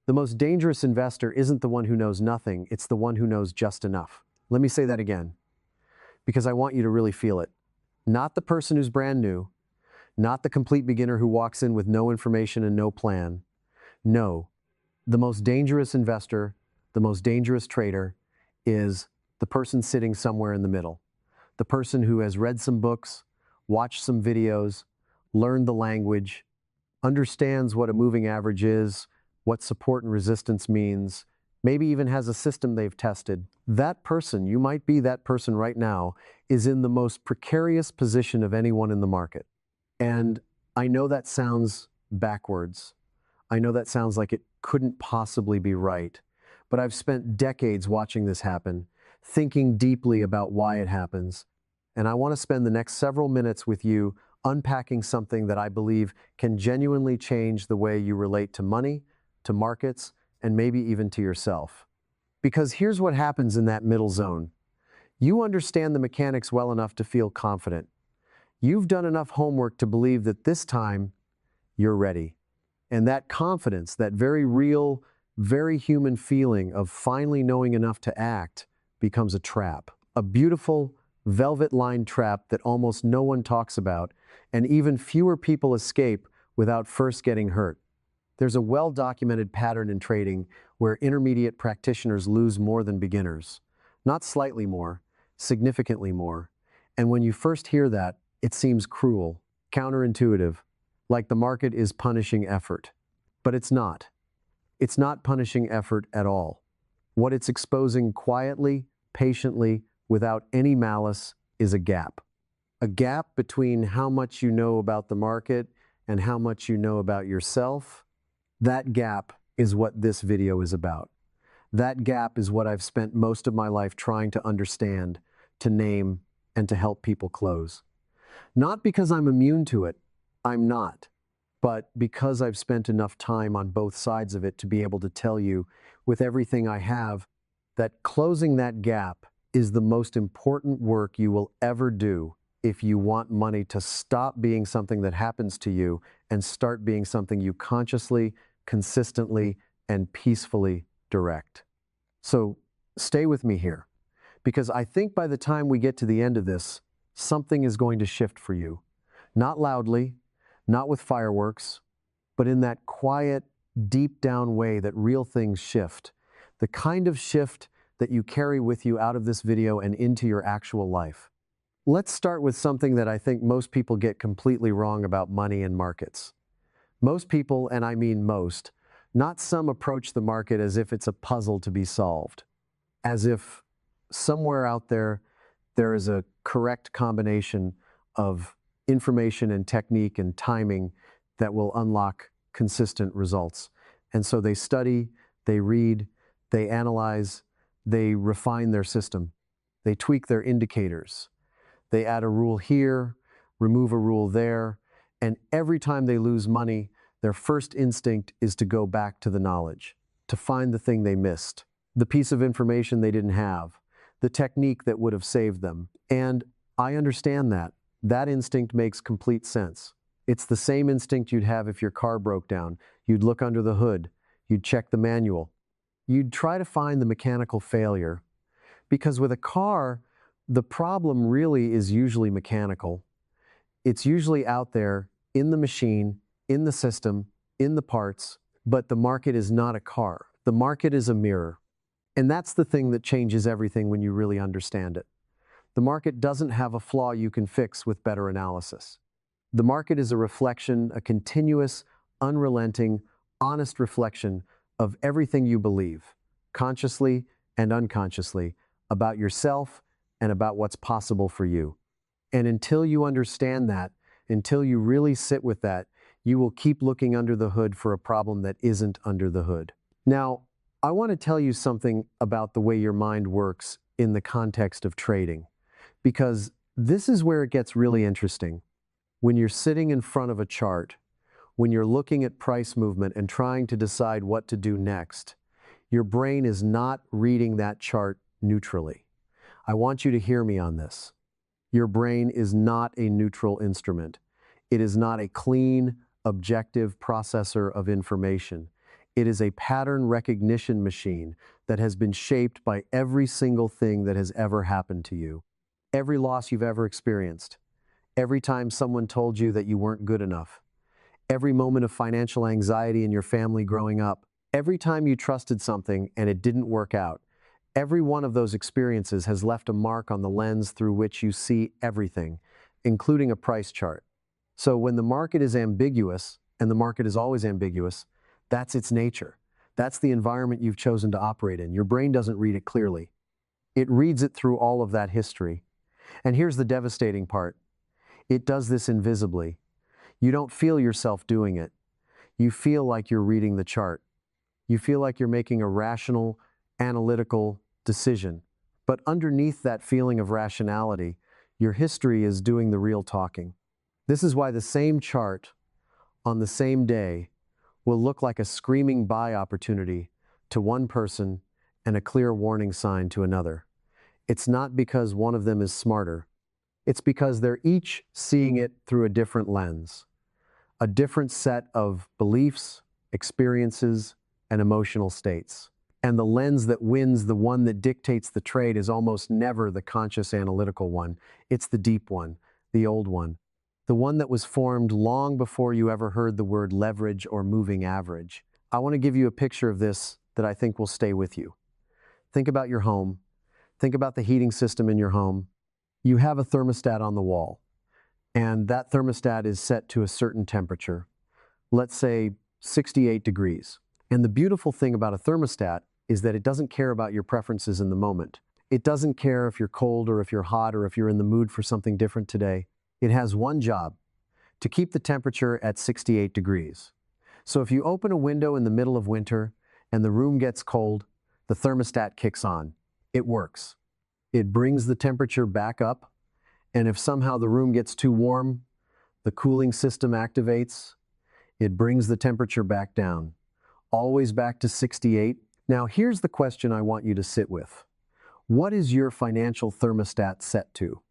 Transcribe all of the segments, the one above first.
The most dangerous investor isn't the one who knows nothing, it's the one who knows just enough. Let me say that again, because I want you to really feel it. Not the person who's brand new, not the complete beginner who walks in with no information and no plan. No, the most dangerous investor, the most dangerous trader is the person sitting somewhere in the middle. The person who has read some books, watched some videos, learned the language, understands what a moving average is, what support and resistance means, maybe even has a system they've tested. That person, you might be that person right now, is in the most precarious position of anyone in the market. And I know that sounds backwards. I know that sounds like it couldn't possibly be right. But I've spent decades watching this happen, thinking deeply about why it happens. And I want to spend the next several minutes with you unpacking something that I believe can genuinely change the way you relate to money, to markets, and maybe even to yourself. Because here's what happens in that middle zone. You understand the mechanics well enough to feel confident. You've done enough homework to believe that this time you're ready. And that confidence, that very real, very human feeling of finally knowing enough to act, becomes a trap. A beautiful, velvet-lined trap that almost no one talks about, and even fewer people escape without first getting hurt. There's a well-documented pattern in trading where intermediate practitioners lose more than beginners. Not slightly more, significantly more. And when you first hear that, it seems cruel, counterintuitive, like the market is punishing effort. But it's not. It's not punishing effort at all. What it's exposing quietly, patiently, without any malice is a gap. A gap between how much you know about the market and how much you know about yourself. That gap is what this video is about. That gap is what I've spent most of my life trying to understand, to name, and to help people close. Not because I'm immune to it, I'm not, but because I've spent enough time on both sides of it to be able to tell you, with everything I have, that closing that gap is the most important work you will ever do if you want money to stop being something that happens to you and start being something you consciously, consistently, and peacefully direct. So stay with me here, because I think by the time we get to the end of this, something is going to shift for you. Not loudly, not with fireworks, but in that quiet, deep down way that real things shift. The kind of shift that you carry with you out of this video and into your actual life. Let's start with something that I think most people get completely wrong about money and markets. Most people, and I mean most, not some, approach the market as if it's a puzzle to be solved. As if somewhere out there, there is a correct combination of information and technique and timing that will unlock consistent results. And so they study, they read, they analyze, they refine their system, they tweak their indicators, they add a rule here, remove a rule there, and every time they lose money, their first instinct is to go back to the knowledge, to find the thing they missed, the piece of information they didn't have, the technique that would have saved them. And I understand that. That instinct makes complete sense. It's the same instinct you'd have if your car broke down. You'd look under the hood, you'd check the manual, you'd try to find the mechanical failure. Because with a car, the problem really is usually mechanical. It's usually out there in the machine, in the system, in the parts, but the market is not a car. The market is a mirror. And that's the thing that changes everything when you really understand it. The market doesn't have a flaw you can fix with better analysis. The market is a reflection, a continuous, unrelenting, honest reflection of everything you believe, consciously and unconsciously, about yourself and about what's possible for you. And until you understand that, until you really sit with that, you will keep looking under the hood for a problem that isn't under the hood. Now, I want to tell you something about the way your mind works in the context of trading, because this is where it gets really interesting. When you're sitting in front of a chart, when you're looking at price movement and trying to decide what to do next, your brain is not reading that chart neutrally. I want you to hear me on this. Your brain is not a neutral instrument. It is not a clean, objective processor of information. It is a pattern recognition machine that has been shaped by every single thing that has ever happened to you. Every loss you've ever experienced. Every time someone told you that you weren't good enough. Every moment of financial anxiety in your family growing up. Every time you trusted something and it didn't work out. Every one of those experiences has left a mark on the lens through which you see everything, including a price chart. So when the market is ambiguous, and the market is always ambiguous, that's its nature. That's the environment you've chosen to operate in. Your brain doesn't read it clearly. It reads it through all of that history. And here's the devastating part. It does this invisibly. You don't feel yourself doing it. You feel like you're reading the chart. You feel like you're making a rational, analytical decision. But underneath that feeling of rationality, your history is doing the real talking. This is why the same chart on the same day will look like a screaming buy opportunity to one person and a clear warning sign to another. It's not because one of them is smarter. It's because they're each seeing it through a different lens, a different set of beliefs, experiences, and emotional states. And the lens that wins, the one that dictates the trade, is almost never the conscious analytical one. It's the deep one, the old one, the one that was formed long before you ever heard the word leverage or moving average. I want to give you a picture of this that I think will stay with you. Think about your home. Think about the heating system in your home. You have a thermostat on the wall, and that thermostat is set to a certain temperature, let's say 68 degrees. And the beautiful thing about a thermostat is that it doesn't care about your preferences in the moment. It doesn't care if you're cold or if you're hot or if you're in the mood for something different today. It has one job: to keep the temperature at 68 degrees. So if you open a window in the middle of winter and the room gets cold, the thermostat kicks on. It works. It brings the temperature back up, and if somehow the room gets too warm, the cooling system activates. It brings the temperature back down, always back to 68. Now here's the question I want you to sit with. What is your financial thermostat set to?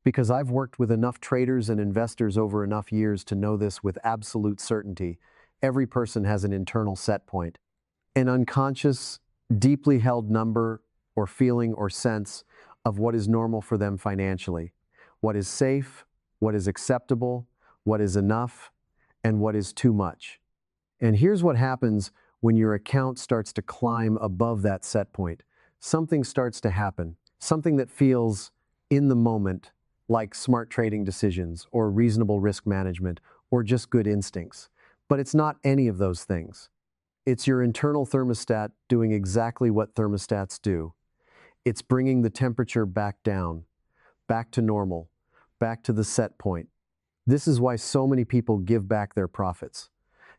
Because I've worked with enough traders and investors over enough years to know this with absolute certainty. Every person has an internal set point, an unconscious, deeply held number or feeling or sense of what is normal for them financially, what is safe, what is acceptable, what is enough, and what is too much. And here's what happens when your account starts to climb above that set point. Something starts to happen, something that feels in the moment like smart trading decisions or reasonable risk management or just good instincts. But it's not any of those things. It's your internal thermostat doing exactly what thermostats do. It's bringing the temperature back down, back to normal, back to the set point. This is why so many people give back their profits.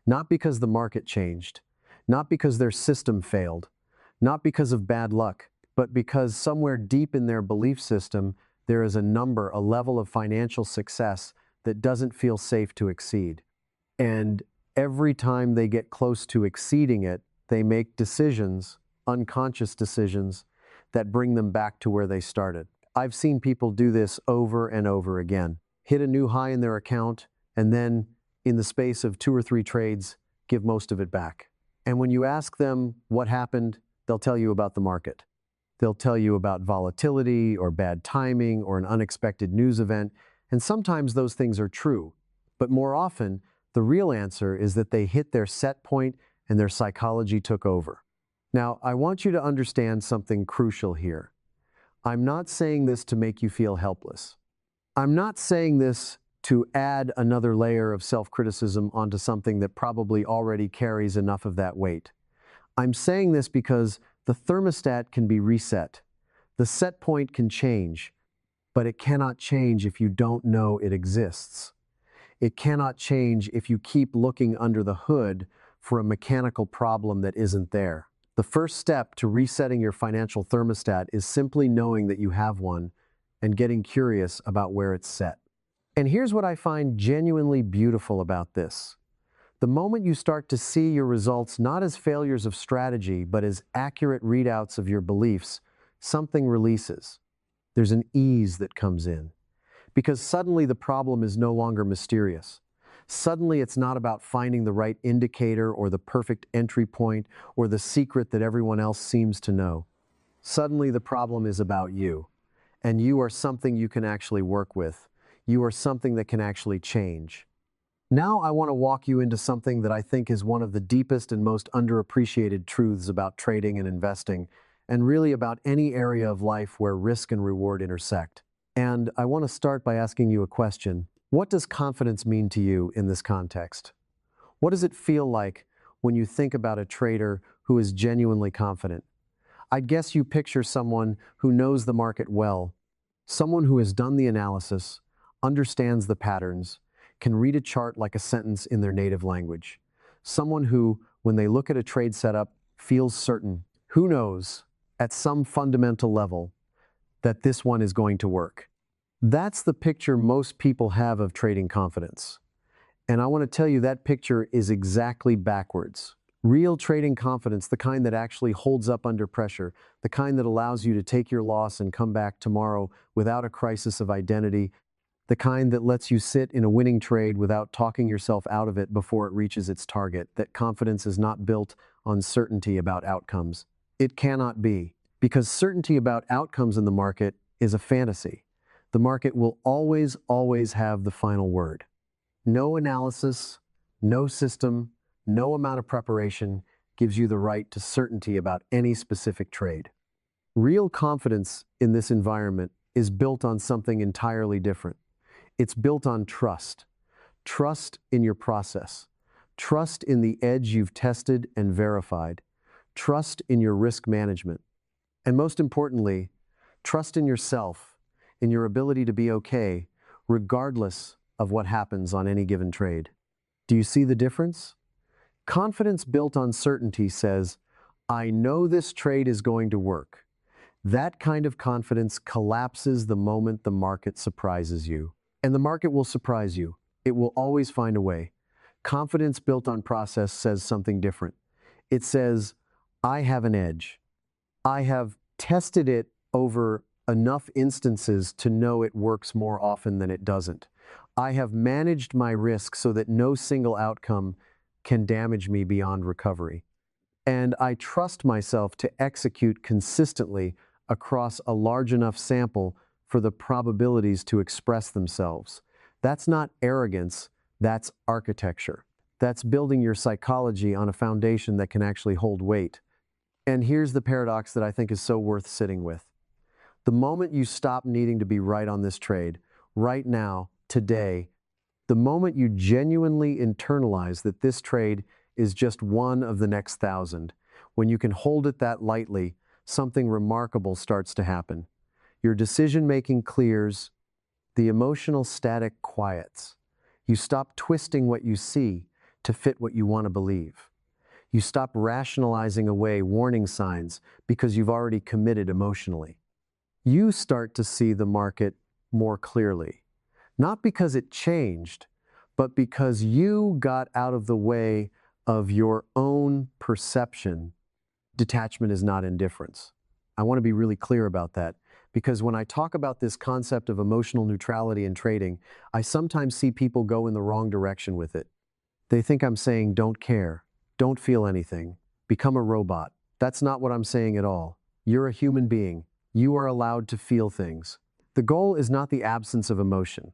Not because the market changed, not because their system failed, not because of bad luck, but because somewhere deep in their belief system, there is a number, a level of financial success that doesn't feel safe to exceed. And every time they get close to exceeding it, they make decisions, unconscious decisions, that bring them back to where they started. I've seen people do this over and over again. Hit a new high in their account, and then, in the space of 2 or 3 trades, give most of it back. And when you ask them what happened, they'll tell you about the market. They'll tell you about volatility or bad timing or an unexpected news event, and sometimes those things are true. But more often, the real answer is that they hit their set point and their psychology took over. Now, I want you to understand something crucial here. I'm not saying this to make you feel helpless. I'm not saying this to add another layer of self-criticism onto something that probably already carries enough of that weight. I'm saying this because the thermostat can be reset. The set point can change, but it cannot change if you don't know it exists. It cannot change if you keep looking under the hood for a mechanical problem that isn't there. The first step to resetting your financial thermostat is simply knowing that you have one and getting curious about where it's set. And here's what I find genuinely beautiful about this. The moment you start to see your results not as failures of strategy, but as accurate readouts of your beliefs, something releases. There's an ease that comes in. Because suddenly the problem is no longer mysterious. Suddenly, it's not about finding the right indicator or the perfect entry point or the secret that everyone else seems to know. Suddenly, the problem is about you, and you are something you can actually work with. You are something that can actually change. Now, I want to walk you into something that I think is one of the deepest and most underappreciated truths about trading and investing, and really about any area of life where risk and reward intersect. And I want to start by asking you a question. What does confidence mean to you in this context? What does it feel like when you think about a trader who is genuinely confident? I'd guess you picture someone who knows the market well, someone who has done the analysis, understands the patterns, can read a chart like a sentence in their native language. Someone who, when they look at a trade setup, feels certain, who knows, at some fundamental level, that this one is going to work. That's the picture most people have of trading confidence. And I want to tell you that picture is exactly backwards. Real trading confidence, the kind that actually holds up under pressure, the kind that allows you to take your loss and come back tomorrow without a crisis of identity, the kind that lets you sit in a winning trade without talking yourself out of it before it reaches its target. That confidence is not built on certainty about outcomes. It cannot be, because certainty about outcomes in the market is a fantasy. The market will always have the final word. No analysis, no system, no amount of preparation gives you the right to certainty about any specific trade. Real confidence in this environment is built on something entirely different. It's built on trust. Trust in your process. Trust in the edge you've tested and verified. Trust in your risk management. And most importantly, trust in yourself, in your ability to be okay, regardless of what happens on any given trade. Do you see the difference? Confidence built on certainty says, I know this trade is going to work. That kind of confidence collapses the moment the market surprises you. And the market will surprise you. It will always find a way. Confidence built on process says something different. It says, I have an edge. I have tested it over enough instances to know it works more often than it doesn't. I have managed my risk so that no single outcome can damage me beyond recovery. And I trust myself to execute consistently across a large enough sample for the probabilities to express themselves. That's not arrogance, that's architecture. That's building your psychology on a foundation that can actually hold weight. And here's the paradox that I think is so worth sitting with. The moment you stop needing to be right on this trade, right now, today, the moment you genuinely internalize that this trade is just one of the next 1,000, when you can hold it that lightly, something remarkable starts to happen. Your decision-making clears, the emotional static quiets. You stop twisting what you see to fit what you want to believe. You stop rationalizing away warning signs because you've already committed emotionally. You start to see the market more clearly, not because it changed, but because you got out of the way of your own perception. Detachment is not indifference. I want to be really clear about that, because when I talk about this concept of emotional neutrality in trading, I sometimes see people go in the wrong direction with it. They think I'm saying don't care, don't feel anything, become a robot. That's not what I'm saying at all. You're a human being. You are allowed to feel things. The goal is not the absence of emotion.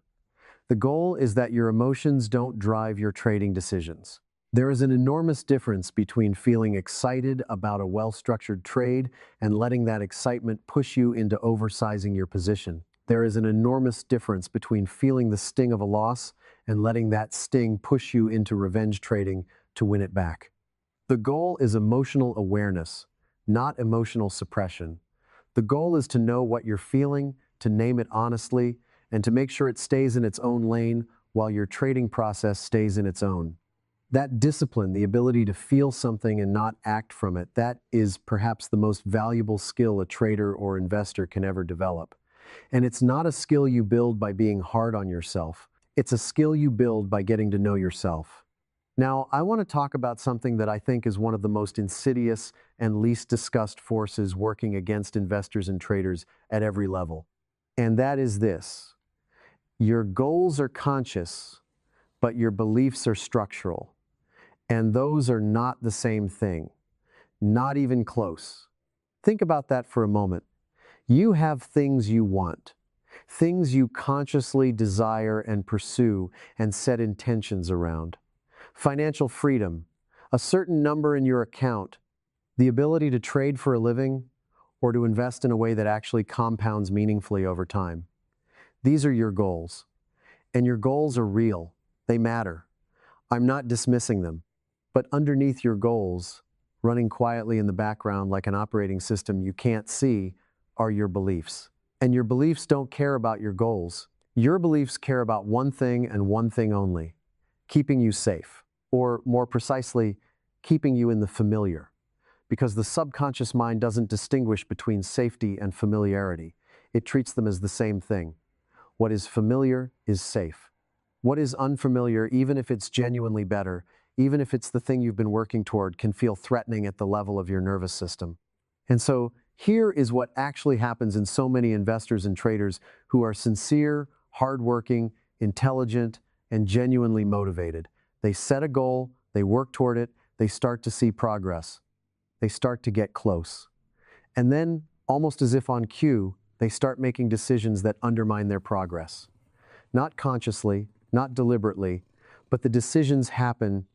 The goal is that your emotions don't drive your trading decisions. There is an enormous difference between feeling excited about a well-structured trade and letting that excitement push you into oversizing your position. There is an enormous difference between feeling the sting of a loss and letting that sting push you into revenge trading to win it back. The goal is emotional awareness, not emotional suppression. The goal is to know what you're feeling, to name it honestly, and to make sure it stays in its own lane while your trading process stays in its own. That discipline, the ability to feel something and not act from it, that is perhaps the most valuable skill a trader or investor can ever develop. And it's not a skill you build by being hard on yourself. It's a skill you build by getting to know yourself. Now, I want to talk about something that I think is one of the most insidious and least discussed forces working against investors and traders at every level. And that is this. Your goals are conscious, but your beliefs are structural. And those are not the same thing, not even close. Think about that for a moment. You have things you want, things you consciously desire and pursue and set intentions around. Financial freedom, a certain number in your account, the ability to trade for a living, or to invest in a way that actually compounds meaningfully over time. These are your goals. And your goals are real. They matter. I'm not dismissing them. But underneath your goals, running quietly in the background like an operating system you can't see, are your beliefs. And your beliefs don't care about your goals. Your beliefs care about one thing and one thing only: keeping you safe. Or more precisely, keeping you in the familiar. Because the subconscious mind doesn't distinguish between safety and familiarity. It treats them as the same thing. What is familiar is safe. What is unfamiliar, even if it's genuinely better, even if it's the thing you've been working toward, can feel threatening at the level of your nervous system. And so here is what actually happens in so many investors and traders who are sincere, hardworking, intelligent, and genuinely motivated. They set a goal, they work toward it, they start to see progress. They start to get close. And then, almost as if on cue, they start making decisions that undermine their progress. Not consciously, not deliberately, but the decisions happen,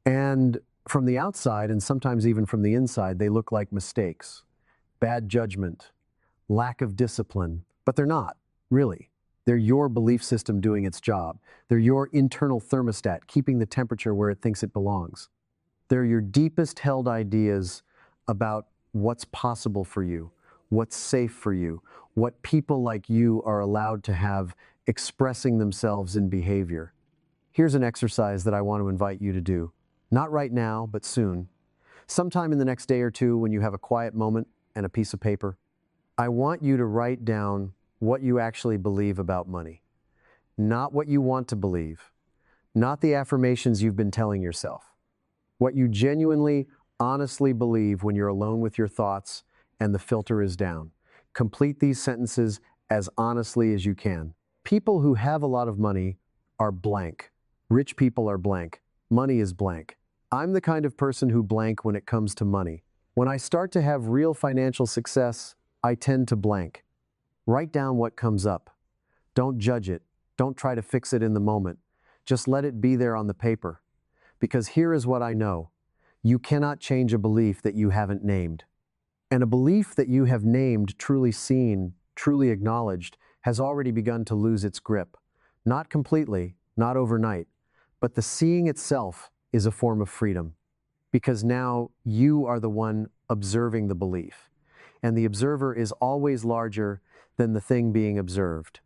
and from the outside, and sometimes even from the inside, they look like mistakes, bad judgment, lack of discipline, but they're not, really. They're your belief system doing its job. They're your internal thermostat, keeping the temperature where it thinks it belongs. They're your deepest held ideas about what's possible for you, what's safe for you, what people like you are allowed to have expressing themselves in behavior. Here's an exercise that I want to invite you to do. Not right now, but soon. Sometime in the next day or two, when you have a quiet moment and a piece of paper, I want you to write down what you actually believe about money. Not what you want to believe, not the affirmations you've been telling yourself. What you genuinely, honestly believe when you're alone with your thoughts and the filter is down. Complete these sentences as honestly as you can. People who have a lot of money are blank. Rich people are blank. Money is blank. I'm the kind of person who blank when it comes to money. When I start to have real financial success, I tend to blank. Write down what comes up. Don't judge it. Don't try to fix it in the moment. Just let it be there on the paper. Because here is what I know. You cannot change a belief that you haven't named. And a belief that you have named, truly seen, truly acknowledged, has already begun to lose its grip. Not completely, not overnight, but the seeing itself is a form of freedom. Because now you are the one observing the belief. And the observer is always larger than the thing being observed.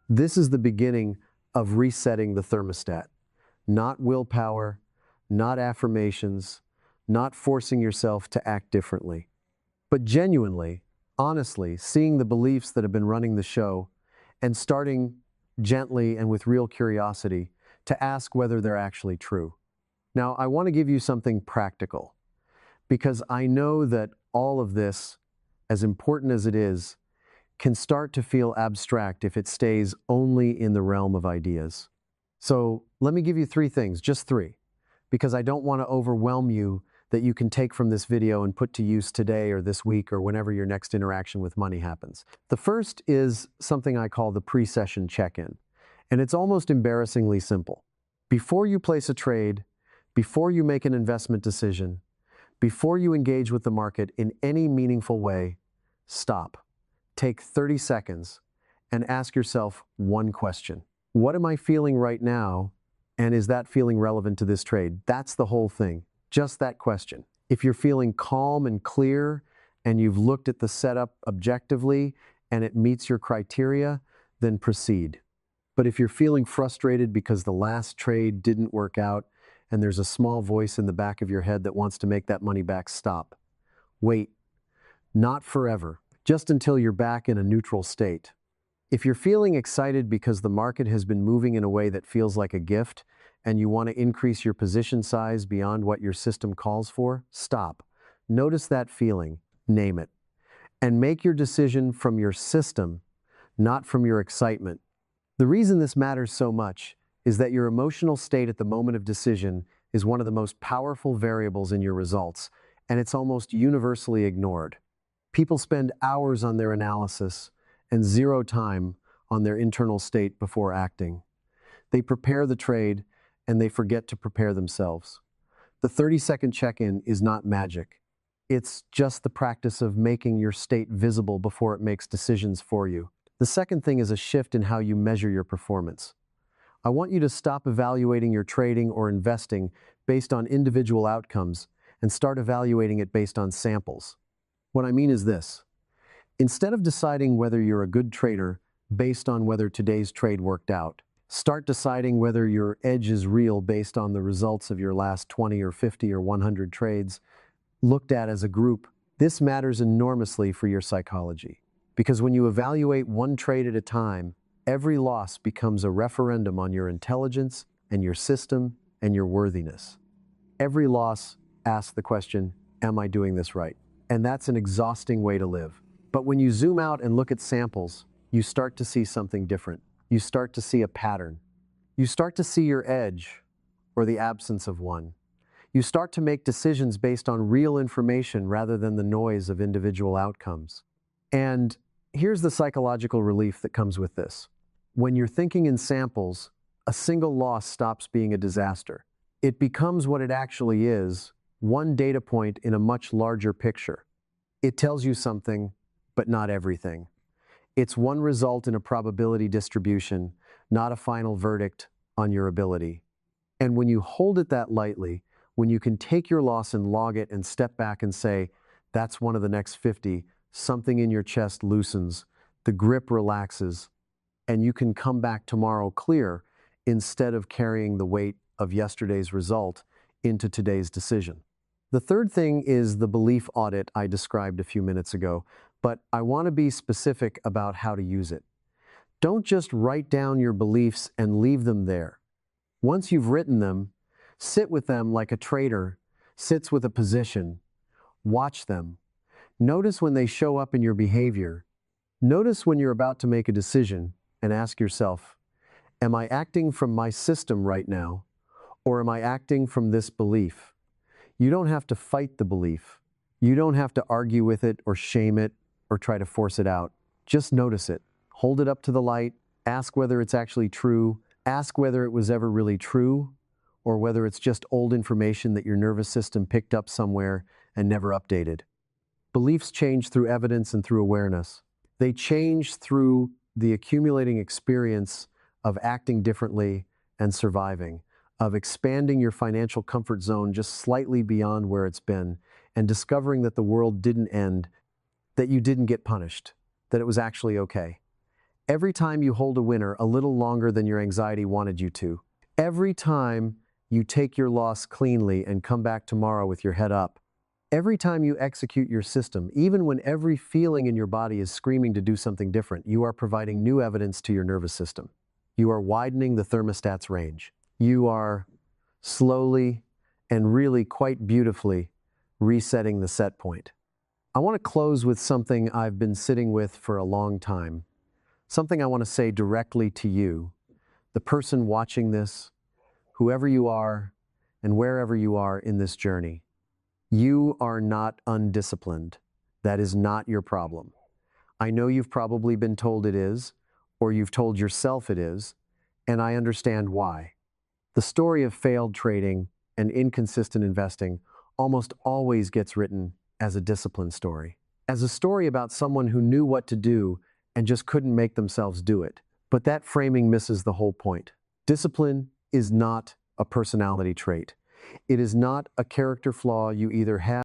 This is the beginning of resetting the thermostat. Not willpower, not affirmations, not forcing yourself to act differently, but genuinely, honestly, seeing the beliefs that have been running the show and starting gently and with real curiosity to ask whether they're actually true. Now, I want to give you something practical, because I know that all of this, as important as it is, can start to feel abstract if it stays only in the realm of ideas. So let me give you three things, just three, because I don't want to overwhelm you, that you can take from this video and put to use today or this week or whenever your next interaction with money happens. The first is something I call the pre-session check-in, and it's almost embarrassingly simple. Before you place a trade, before you make an investment decision, before you engage with the market in any meaningful way, stop. Take 30 seconds and ask yourself one question. What am I feeling right now, and is that feeling relevant to this trade? That's the whole thing. Just that question. If you're feeling calm and clear and you've looked at the setup objectively and it meets your criteria, then proceed. But if you're feeling frustrated because the last trade didn't work out and there's a small voice in the back of your head that wants to make that money back, stop. Wait. Not forever, just until you're back in a neutral state. If you're feeling excited because the market has been moving in a way that feels like a gift, and you want to increase your position size beyond what your system calls for, stop. Notice that feeling, name it, and make your decision from your system, not from your excitement. The reason this matters so much is that your emotional state at the moment of decision is one of the most powerful variables in your results, and it's almost universally ignored. People spend hours on their analysis and zero time on their internal state before acting. They prepare the trade and they forget to prepare themselves. The 30-second check-in is not magic. It's just the practice of making your state visible before it makes decisions for you. The second thing is a shift in how you measure your performance. I want you to stop evaluating your trading or investing based on individual outcomes and start evaluating it based on samples. What I mean is this. Instead of deciding whether you're a good trader based on whether today's trade worked out, start deciding whether your edge is real based on the results of your last 20 or 50 or 100 trades looked at as a group. This matters enormously for your psychology, because when you evaluate one trade at a time, every loss becomes a referendum on your intelligence and your system and your worthiness. Every loss asks the question, am I doing this right? And that's an exhausting way to live. But when you zoom out and look at samples, you start to see something different. You start to see a pattern. You start to see your edge, or the absence of one. You start to make decisions based on real information rather than the noise of individual outcomes. And here's the psychological relief that comes with this. When you're thinking in samples, a single loss stops being a disaster. It becomes what it actually is, one data point in a much larger picture. It tells you something, but not everything. It's one result in a probability distribution, not a final verdict on your ability. And when you hold it that lightly, when you can take your loss and log it and step back and say, that's one of the next 50, something in your chest loosens, the grip relaxes, and you can come back tomorrow clear instead of carrying the weight of yesterday's result into today's decision. The third thing is the belief audit I described a few minutes ago, but I want to be specific about how to use it. Don't just write down your beliefs and leave them there. Once you've written them, sit with them like a trader sits with a position. Watch them. Notice when they show up in your behavior. Notice when you're about to make a decision and ask yourself, am I acting from my system right now, or am I acting from this belief? You don't have to fight the belief. You don't have to argue with it or shame it or try to force it out. Just notice it. Hold it up to the light. Ask whether it's actually true. Ask whether it was ever really true, or whether it's just old information that your nervous system picked up somewhere and never updated. Beliefs change through evidence and through awareness. They change through the accumulating experience of acting differently and surviving, of expanding your financial comfort zone just slightly beyond where it's been, and discovering that the world didn't end, that you didn't get punished, that it was actually okay. Every time you hold a winner a little longer than your anxiety wanted you to, every time you take your loss cleanly and come back tomorrow with your head up, every time you execute your system, even when every feeling in your body is screaming to do something different, you are providing new evidence to your nervous system. You are widening the thermostat's range. You are slowly and really quite beautifully resetting the set point. I want to close with something I've been sitting with for a long time, something I want to say directly to you, the person watching this, whoever you are, and wherever you are in this journey. You are not undisciplined. That is not your problem. I know you've probably been told it is, or you've told yourself it is, and I understand why. The story of failed trading and inconsistent investing almost always gets written as a discipline story, as a story about someone who knew what to do and just couldn't make themselves do it. But that framing misses the whole point. Discipline is not a personality trait. It is not a character flaw you either have